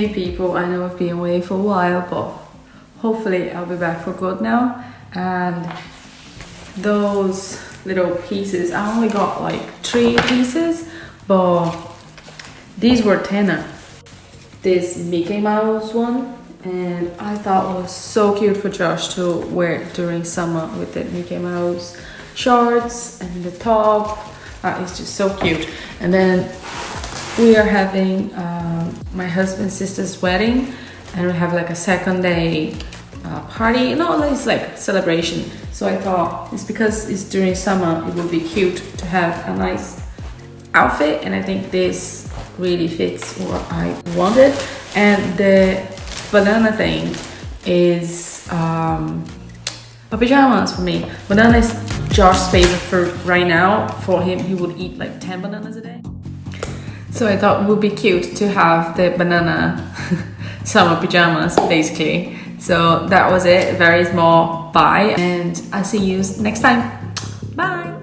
Hey people, I know I've been away for a while, but hopefully I'll be back for good now. And those little pieces, I only got like 3 pieces, but these were tenner. This Mickey Mouse one, and I thought it was so cute for Josh to wear during summer with the Mickey Mouse shorts and the top. It's just so cute. And then we are having my husband's sister's wedding, and we have like a second day party. No, it's like celebration. So I thought it's because it's during summer, it would be cute to have a nice outfit, and I think this really fits what I wanted. And the banana thing is a pajamas for me. Banana is Josh's favorite fruit right now. For him, he would eat like 10 bananas a day. So I thought it would be cute to have the banana summer pajamas, basically. So that was it, a very small buy, and I'll see you next time. Bye!